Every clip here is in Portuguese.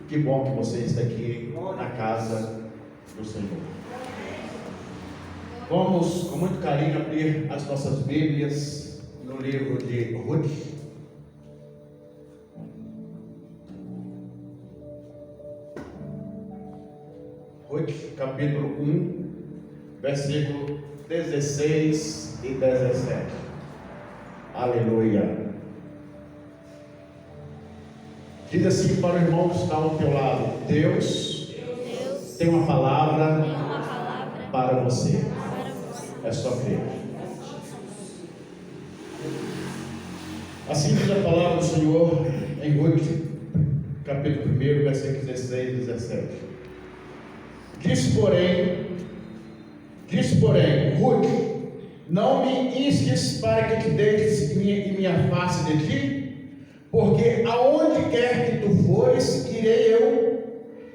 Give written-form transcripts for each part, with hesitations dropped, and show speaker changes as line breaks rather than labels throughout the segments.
Que bom que você está aqui na casa do Senhor. Vamos com muito carinho abrir as nossas Bíblias no livro de Ruth. Ruth, capítulo 1, versículo 16 e 17. Aleluia. Diz assim para o irmão que está ao teu lado: Deus tem uma palavra para você. É só crer. Assim diz a palavra do Senhor em Ruth, capítulo 1, versículos 16 e 17. Disse, porém, Ruth: não me instes para que te deixes e me afaste de ti, porque aonde quer que tu fores, irei eu,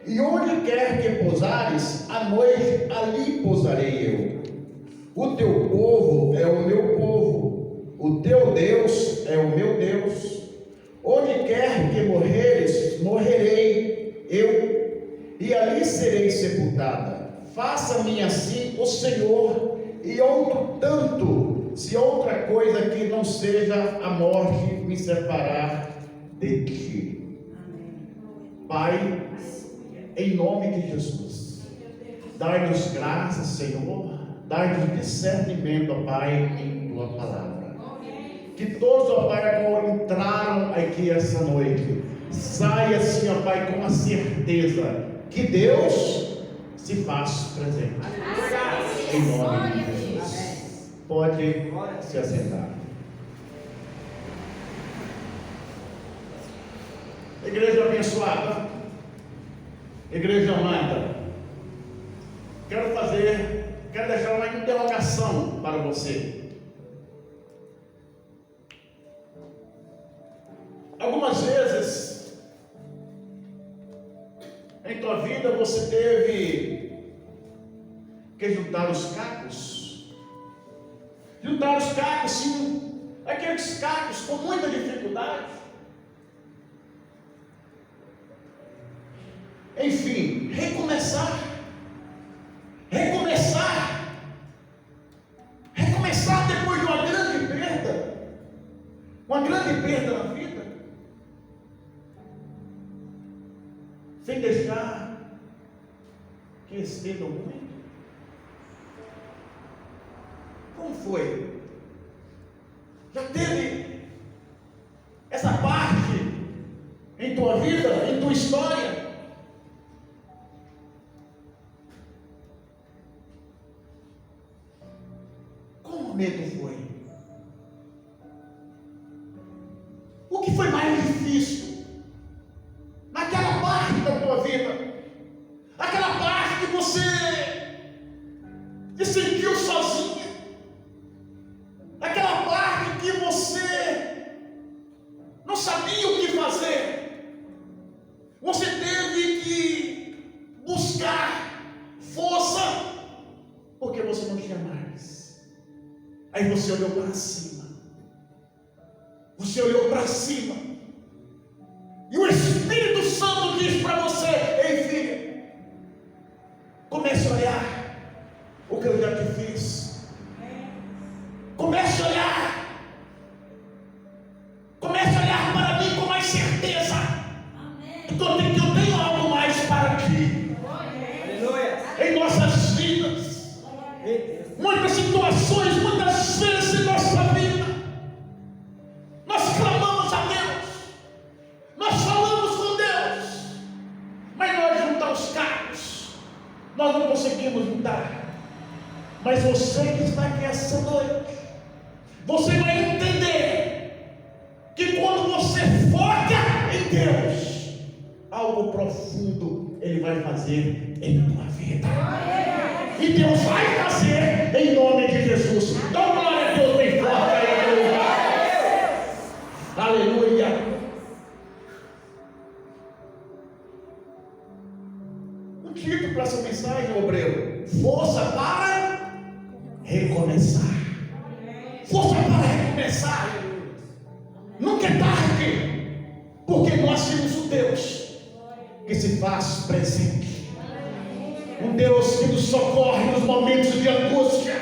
e onde quer que pousares, à noite ali pousarei eu. O teu povo é o meu povo, o teu Deus é o meu Deus. Onde quer que morreres, morrerei eu, e ali serei sepultada. Faça-me assim o Senhor, e outro tanto, se outra coisa que não seja a morte me separar de ti. Pai, em nome de Jesus, dai-nos graça, Senhor, dai-nos discernimento, ó Pai, em tua palavra. Que todos, ó Pai, agora entraram aqui essa noite, saia assim, ó Pai, com a certeza que Deus se faz presente. Em nome de Jesus. Pode se assentar. Igreja abençoada, igreja amada, quero deixar uma interrogação para você. Algumas vezes em tua vida você teve que juntar os cacos, sim, aqueles cacos com muita dificuldade. Enfim, recomeçar depois de uma grande perda na vida, sem deixar que estenda muito. Como foi? Já teve essa parte em tua vida, em tua história? Medo foi? O que foi mais difícil naquela parte da tua vida? Aquela parte que você se sentiu sozinha, aquela parte que você não sabia o que fazer, você teve que buscar força porque você não tinha mais. Aí você olhou para cima, e o Espírito Santo diz para você: ei filha, comece a olhar o que eu já te fiz. Comece a olhar para mim com mais certeza. Então eu tenho algo mais para ti. Em nossas vidas, muitas situações, muitas vezes em nossa vida, nós clamamos a Deus, nós falamos com Deus, mas na hora de juntar os cacos, nós não conseguimos juntar. Mas você que está aqui essa noite, você vai entender que quando você foca em Deus, algo profundo Ele vai fazer em tua vida. E Deus vai fazer em nome de Jesus. Então glória a Deus bem forte aí. Aleluia. O título para essa mensagem, obreiro: força para recomeçar. Força para recomeçar. Nunca é tarde, porque nós temos um Deus que se faz presente, um Deus que nos socorre nos momentos de angústia,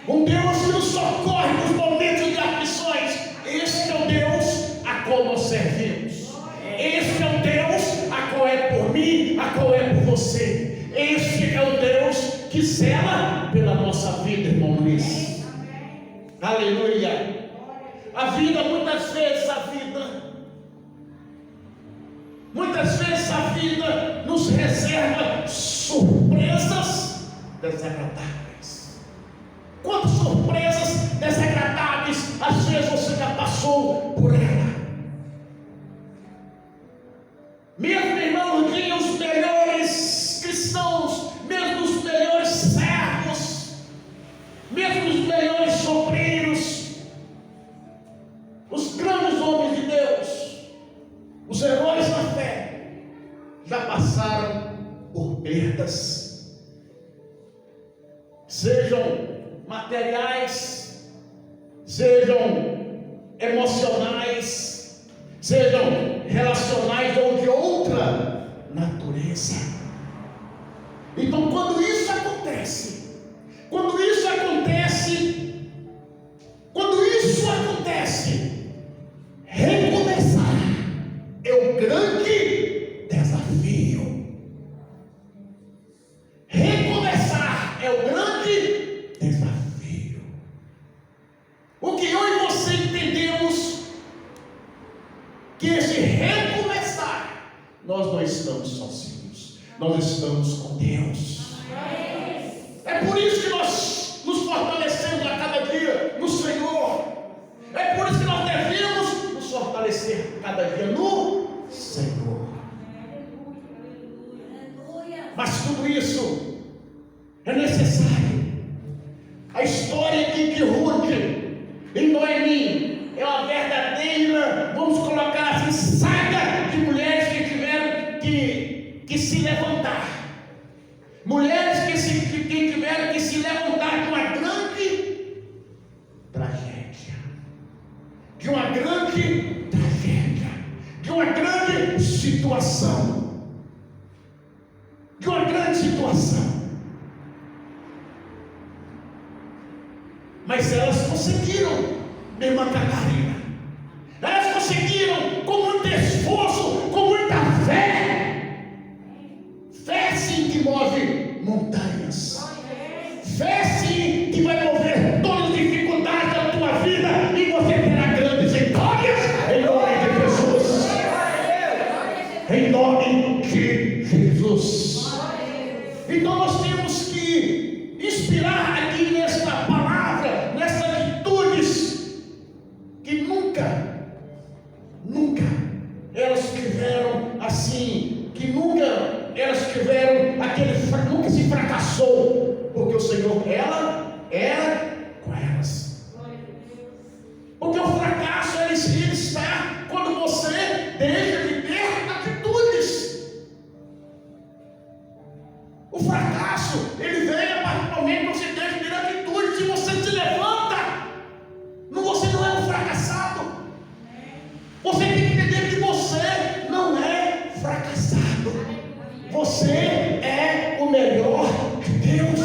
um Deus que nos socorre nos momentos de aflições. Este é o Deus a qual nós servimos. Este é o Deus a qual é por mim, a qual é por você. Este é o Deus que zela pela nossa vida, irmão Luiz. Aleluia. A vida, muitas vezes a vida nos reserva surpresas desagradáveis. Quantas surpresas desagradáveis às vezes você já passou por ela? Mesmo, irmão, que os melhores cristãos, mesmo os melhores servos, mesmo os melhores sobreiros, os grandes homens de Deus, os heróis da fé, já passaram por perdas, sejam materiais, sejam emocionais, sejam relacionais ou de outra natureza. Então, quando isso acontece, recomeçar é o grande desafio. Recomeçar é o grande desafio. O que eu e você entendemos que esse recomeçar, nós não estamos sozinhos, nós estamos com Deus. É por isso que nós nos fortalecemos a cada dia no Senhor. É por isso que nós devemos nos fortalecer cada dia no Senhor. Mas tudo isso é necessário. A história de Ruth e Noemi é uma verdadeira, vamos colocar assim, saga de mulheres que tiveram que se levantar. Mulheres que tiveram que se levantar de uma grande tragédia, de uma grande situação, mas elas conseguiram, minha irmã Catarina, elas conseguiram com muito esforço, com muita fé, sim que move montanhas, fé sim que vai mover todas as dificuldades da tua vida, e você terá grandes vitórias em nome de Jesus, em nome de Jesus. Então nós temos que inspirar aqui nesta palavra, nessas atitudes que nunca elas tiveram assim, que nunca elas tiveram nunca se fracassou, porque o Senhor ela era com elas. Porque o fracasso ele está quando você deixa de ter atitudes. O fracasso ele vem a partir do momento que você deixa de ter atitudes. Se você se levanta, você não é um fracassado. Você tem que entender que você não é fracassado. Você é o melhor de Deus.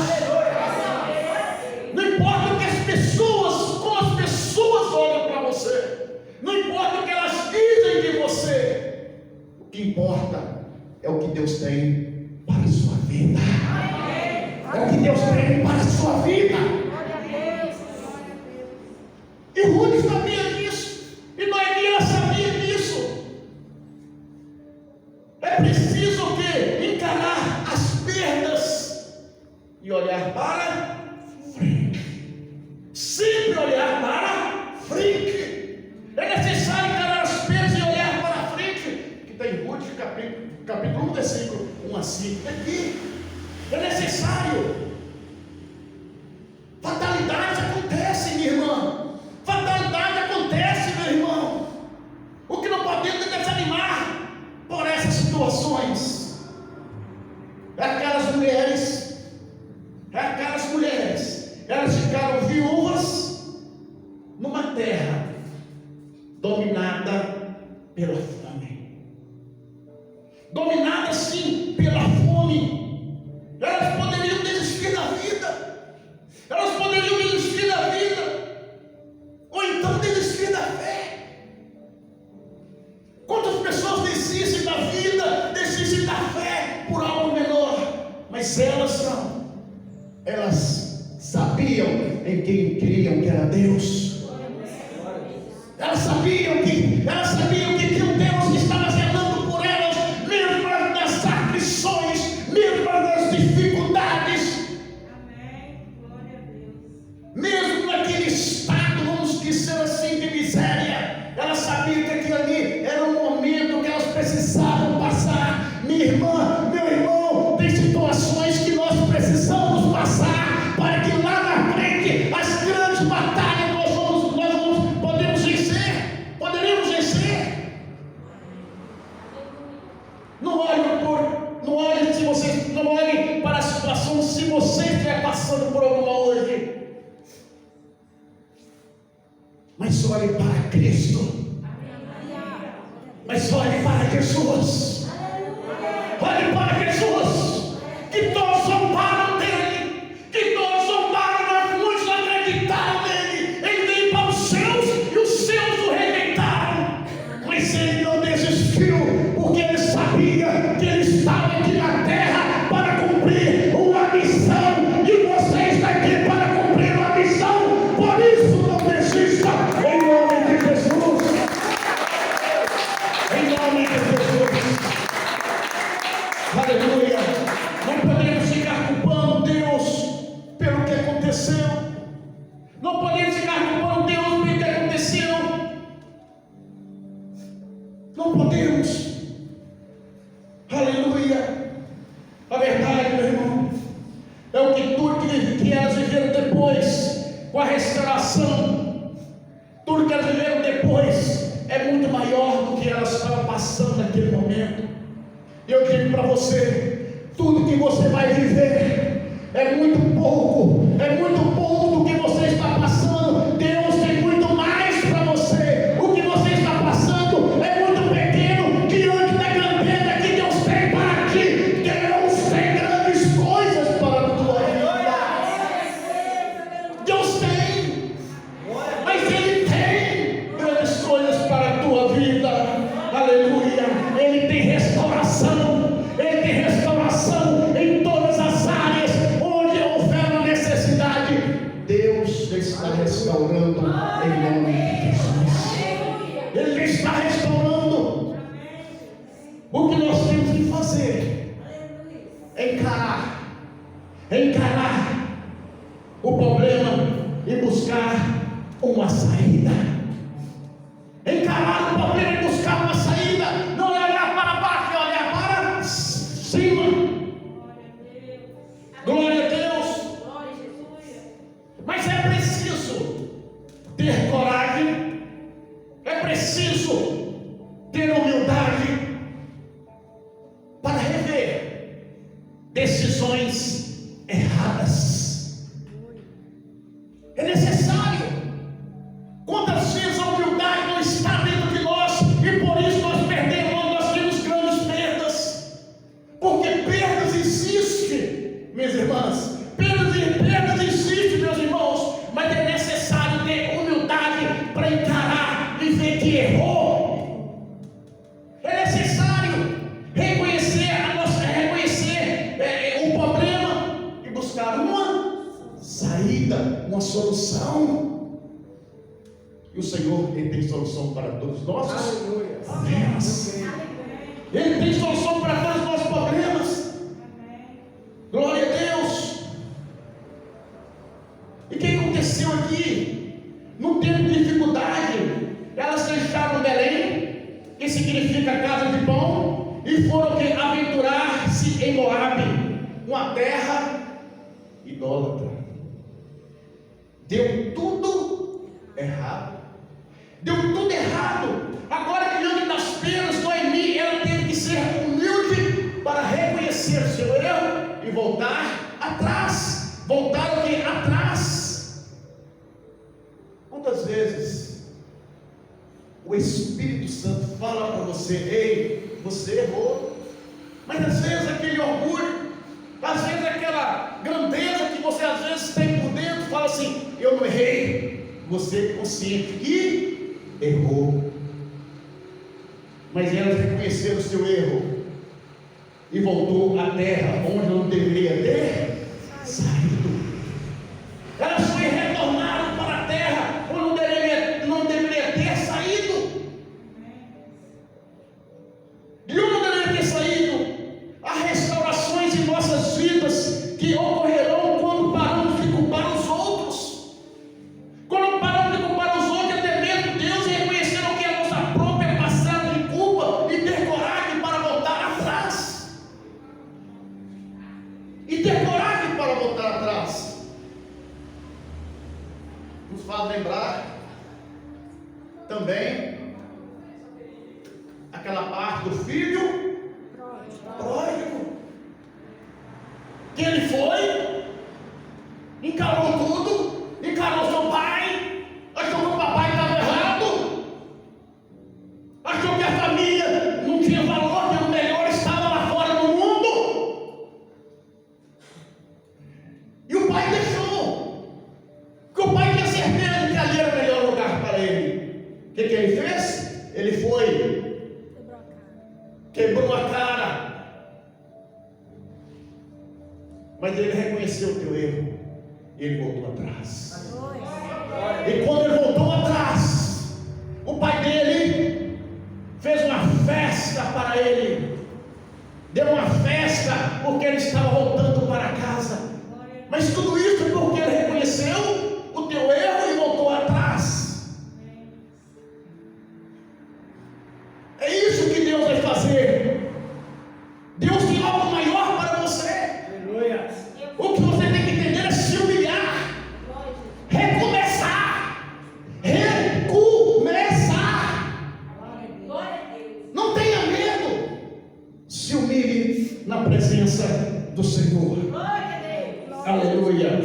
Não importa o que as pessoas, como as pessoas olham para você, não importa o que elas dizem de você, o que importa é o que Deus tem para a sua vida. É o que Deus tem para a sua vida. E Ruth sabia disso, e Noemi ela sabia disso. É preciso o quê? Encarar as perdas e olhar para frente. Sempre olhar para frente. É necessário encarar as perdas e olhar para frente. Que está em Ruth capítulo 1, versículo 1 a 5. Aqui é necessário. Fatalidades acontecem, minha irmã. Fatalidade acontece, meu irmão. O que não podemos é desanimar por essas situações. Aquelas mulheres, elas ficaram viúvas numa terra dominada pela fome. dominadas sim pela fome, elas poderiam desistir da vida, elas poderiam desistir da vida, ou então desistir da fé. Quantas pessoas desistem da vida, desistem da fé por algo menor, mas elas não, elas sabiam em quem criam, que era Deus. Elas sabiam que tinha um Deus que estava zelando por elas, mesmo nas aflições, mesmo nas dificuldades.
Amém. Glória a Deus.
Mesmo naquele estado, vamos dizer assim, de miséria, elas sabiam que aquilo ali era um momento que elas precisavam passar. Minha irmã, meu irmão, tem situações que nós precisamos passar para que lá na frente as grandes batalhas podemos vencer, poderemos vencer. Não olhe para a situação se você estiver passando por alguma hoje, mas olhe para Cristo, mas olhe para Jesus, olhe para Jesus, que todos zombaram dele, que todos zombaram, mas muitos não acreditaram nele. Ele veio para os seus e os seus o rejeitaram, mas ele não desistiu, porque ele sabia que ele estava aqui na terra para cumprir uma missão, e você está aqui para cumprir uma missão. Por isso não desista, em nome de Jesus, em nome de Jesus. Aleluia. Não podemos ficar culpando Deus pelo que aconteceu, não podemos ficar culpando Deus pelo que aconteceu, não podemos. Aleluia. A verdade, meu irmão, é o que tudo que elas viveram depois, com a restauração, tudo que elas viveram depois é muito maior do que elas estavam passando naquele momento. E eu digo para você, tudo que você vai viver é muito pouco do que você está passando. Deus tem muito mais para você. O que você está passando é muito pequeno diante da grandeza que Deus tem para ti. Deus tem grandes coisas para a tua vida. Deus tem, mas Ele tem grandes coisas para a tua vida. Aleluia. Ele tem restauração, Ele tem restauração em todas as áreas onde houver uma necessidade. Deus está restaurando em nome de Jesus. Ele está restaurando. O que nós temos que fazer é encarar o problema e buscar uma saída. Encarar o problema e buscar uma saída. Não é olhar para baixo, é olhar para cima. Glória a Deus. Mas é preciso ter coragem, é preciso ter humildade para rever decisões erradas. É necessário. Quantas vezes a humildade não está dentro de nós e por isso nós perdemos, nós temos grandes perdas, porque perdas existem, minhas irmãs, perdas existem, meus irmãos, mas é necessário ter humildade para encarar e ver que errou. É necessário reconhecer o problema e buscar uma saída, uma solução. E o Senhor, Ele tem solução para todos os nossos problemas. Ele tem solução para todos os nossos problemas. Glória a Deus. E o que aconteceu aqui? No tempo de dificuldade, elas deixaram Belém, que significa casa de pão, e foram aventurar-se em Moabe, uma terra idólatra. Deu tudo errado. Deu tudo errado. Agora, diante das penas, Noemi, ela teve que ser humilde para reconhecer o seu erro e voltar atrás. Voltar o que? Atrás. Quantas vezes o Espírito Santo fala para você: ei, você errou, Mas às vezes aquele orgulho, às vezes aquela grandeza que você às vezes tem por dentro, fala assim: eu não errei. Você é consciente que errou. Mas elas reconheceram o seu erro e voltou à terra onde não deveria ter saído. Elas retornaram para a terra onde não deveria ter saído. De onde não deveria ter saído? Há restaurações em nossas vidas que ocorrerão quando paramos de culpar os outros. Quando paramos de culpar os outros, até mesmo Deus, e reconhecer o que é a nossa própria passada de culpa e ter coragem para voltar atrás. E ter coragem para voltar atrás. Nos faz lembrar também aquela parte do filho pródigo, que ele foi, encarou tudo, encarou seu pai, achou que o papai estava errado, achou que a família não tinha valor, que o melhor estava lá fora no mundo, e o pai deixou, porque o pai tinha certeza que ali era o melhor lugar para ele. O que ele fez? Ele foi, quebrou a cara, mas ele reconheceu o teu erro, ele voltou atrás. E quando ele voltou atrás, o pai dele fez uma festa para ele, deu uma festa porque ele estava voltando para casa. Mas tudo isso porque ele reconheceu o teu erro e voltou atrás. É isso que Deus vai fazer. Deus tem algo maior para você. Aleluia. O que você tem que entender é se humilhar, recomeçar. Não tenha medo. Se humilhe na presença do Senhor. Aleluia.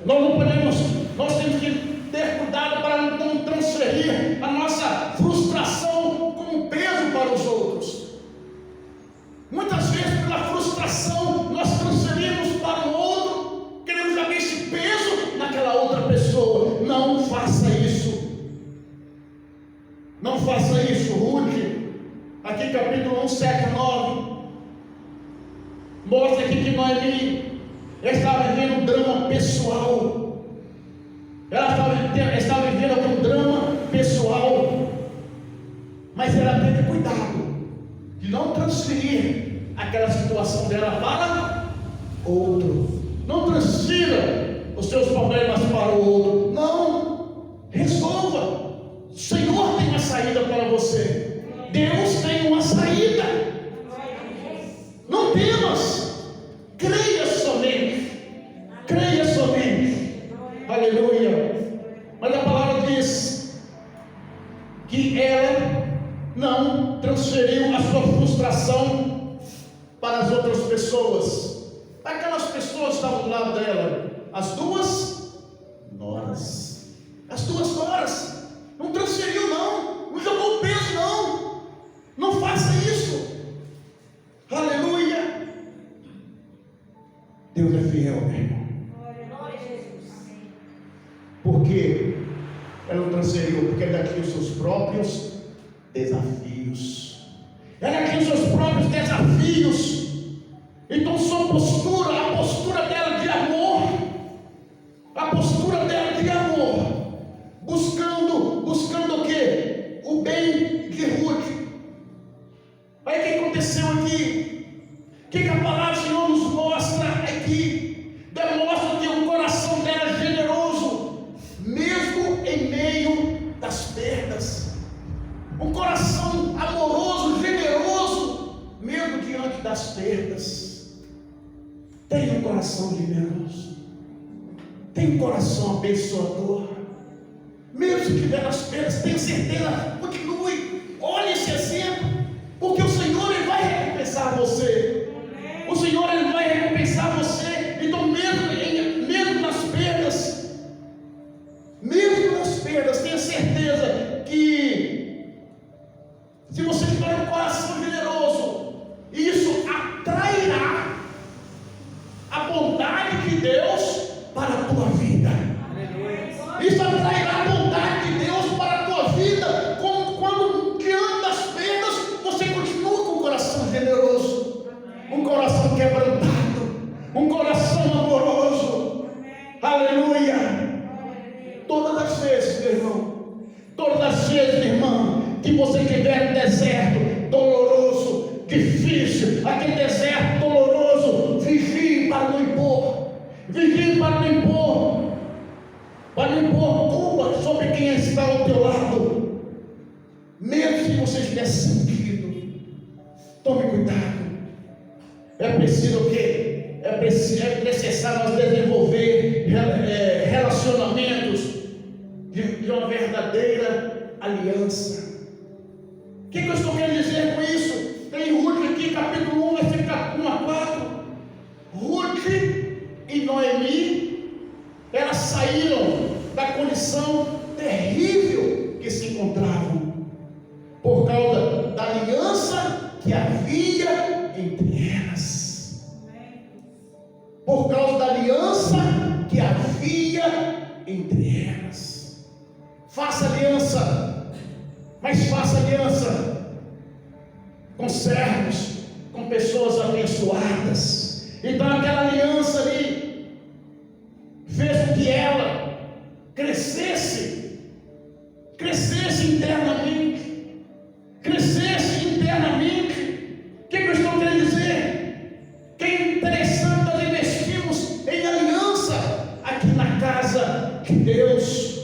Nós temos que ter cuidado para não transferir a nossa frustração como peso para os outros. Muitas vezes, pela frustração, nós transferimos para o outro, queremos jogar esse peso naquela outra pessoa. Não faça isso. Não faça isso. Ruth, aqui capítulo 1, 7 a 9, mostra aqui que Noemi estava vivendo um drama pessoal. Ela estava vivendo algum drama pessoal, mas ela teve cuidado de não transferir aquela situação dela para outro. Não transfira os seus problemas para o outro. Não, resolva. O Senhor tem uma saída para você. Deus tem uma saída. Não temas, creia somente. Creia somente. Aleluia. Mas a palavra diz que ela não transferiu a sua frustração para as outras pessoas. Aquelas pessoas que estavam do lado dela, as duas noras. As duas noras. Não transferiu, não jogou o peso, não faça isso. Aleluia. Deus é fiel, meu irmão. Por quê? Ela não transferiu, porque ela tinha os seus próprios desafios. Ela tinha os seus próprios desafios. Então sua postura, a postura dela de amor, buscando o quê? O bem de Ruth. Aí o que aconteceu aqui? O que a palavra do Senhor nos mostra aqui? Demonstra que o coração dela é generoso, mesmo em meio das perdas. Um coração amoroso, generoso, mesmo diante das perdas. Tenha um coração generoso, tenha um coração abençoador, mesmo que tiver as perdas, tenha certeza, continue, olhe esse exemplo, porque o Senhor ele vai recompensar você. O Senhor ele vai recompensar você. Então mesmo nas perdas, tenha certeza que se você tiver um coração generoso, isso atrai quebrantado, um coração amoroso. Aleluia. Todas as vezes, meu irmão, todas as vezes, minha irmã, que você tiver um deserto doloroso, difícil, aquele deserto doloroso, vigie para não impor, vigie para não impor culpa sobre quem está ao teu lado, mesmo que você estivesse sentido. Tome cuidado. É preciso o quê? É necessário nós desenvolver relacionamentos de uma verdadeira aliança. O que eu estou querendo dizer com isso? Tem Ruth aqui, capítulo 1, versículo 1 a 4. Ruth e Noemi, elas saíram da condição terrível que se encontravam, por causa da aliança que havia entre elas. Por causa da aliança que havia entre elas. Faça aliança, mas faça aliança com servos, com pessoas abençoadas. Então aquela aliança ali fez com que ela crescesse internamente. O que eu estou querendo dizer? Que é interessante nós investirmos em aliança aqui na casa de Deus.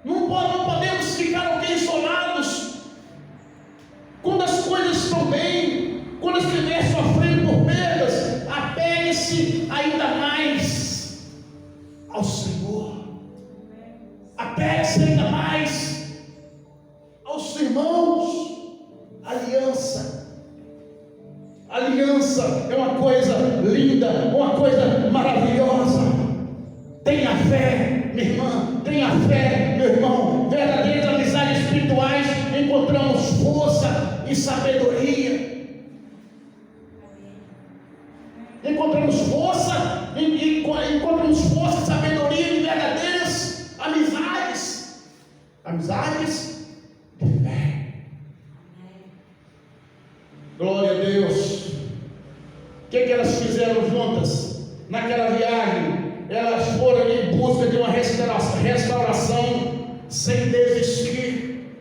Não podemos ficar isolados. Quando as coisas estão bem, quando estiver sofrendo por perdas, apegue-se ainda mais ao Senhor. Apegue-se ainda mais aos irmãos. Aliança é uma coisa linda, uma coisa maravilhosa. Tenha fé, minha irmã, tenha fé, meu irmão. Verdadeiras amizades espirituais, encontramos força e sabedoria. Encontramos força e sabedoria em verdadeiras amizades de fé. Glória a Deus. O que elas fizeram juntas naquela viagem? Elas foram em busca de uma restauração sem desistir.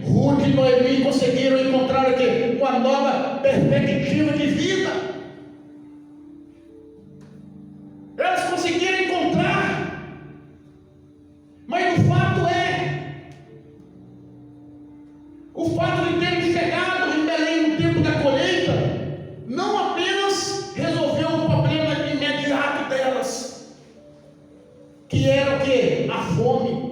Ruth e Noemi conseguiram encontrar aqui uma nova perspectiva de vida. Elas conseguiram encontrar, mas o fato de terem chegado em Belém no tempo da colheita não apenas resolveu o problema imediato delas, que era o quê? A fome.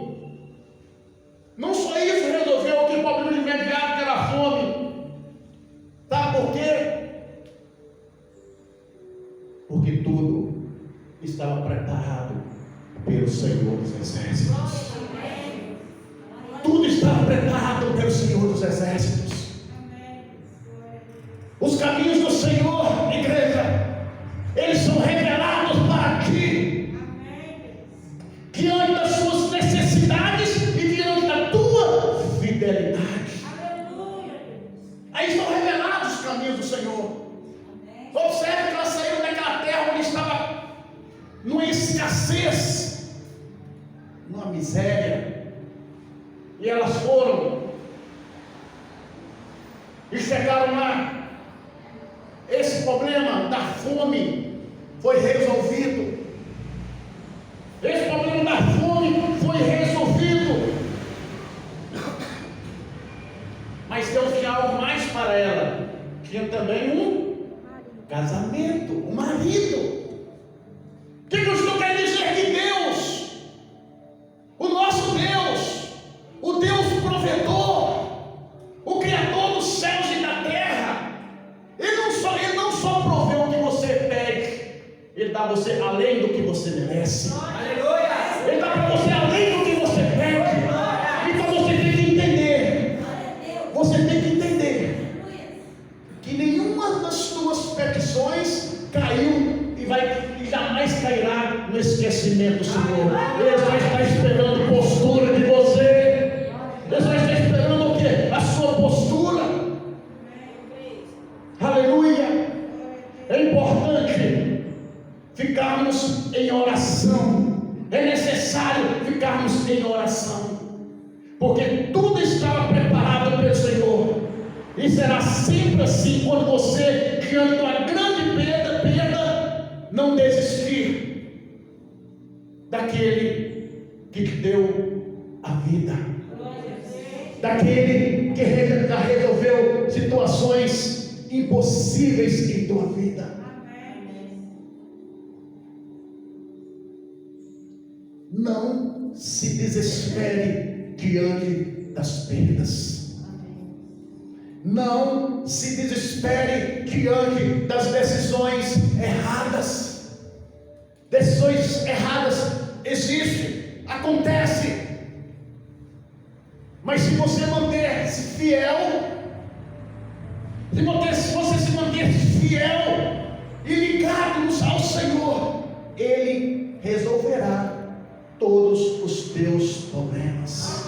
Não só isso resolveu o problema imediato, que era a fome. Sabe por quê? Porque tudo estava preparado pelo Senhor dos Exércitos. Tudo estava preparado pelo Senhor dos Exércitos. Os caminhos do Senhor, igreja, eles são revelados para ti, diante das suas necessidades e diante da tua fidelidade. Aí estão revelados os caminhos do Senhor. Observe que elas saíram daquela terra onde estava numa escassez, numa miséria, e elas foram e chegaram lá. Esse problema da fome foi resolvido. Esse problema da fome foi resolvido. Mas Deus tinha algo mais para ela. Tinha também um casamento, um marido. O que eu estou querendo dizer? Que Deus, o nosso Deus, o Deus provedor, o Criador dos céus e da terra, Ele não só provê o que você pede, Ele dá a você além do que você merece. Aleluia! Ele dá para você além do que você pede. Então você tem que entender. Você tem que entender que nenhuma das tuas petições caiu e jamais cairá no esquecimento do Senhor. Ele só está esperando postura de você. Ele só está esperando o quê? A sua postura. em oração. É necessário ficarmos em oração, porque tudo estava preparado pelo Senhor. E será sempre assim quando você, diante de uma grande perda, não desistir daquele que te deu a vida, daquele que já resolveu situações impossíveis em tua vida. Não se desespere diante das perdas. Não se desespere diante das decisões erradas. Decisões erradas existem, acontece. Mas se você manter-se fiel, se você se manter fiel e ligado ao Senhor, Ele resolverá todos os teus problemas.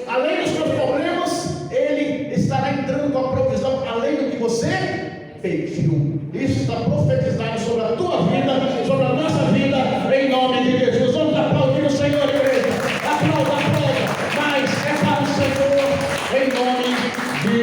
Além dos teus problemas, Ele estará entrando com a provisão além do que você pediu. Isso está profetizado sobre a tua vida, sobre a nossa vida, em nome de Jesus.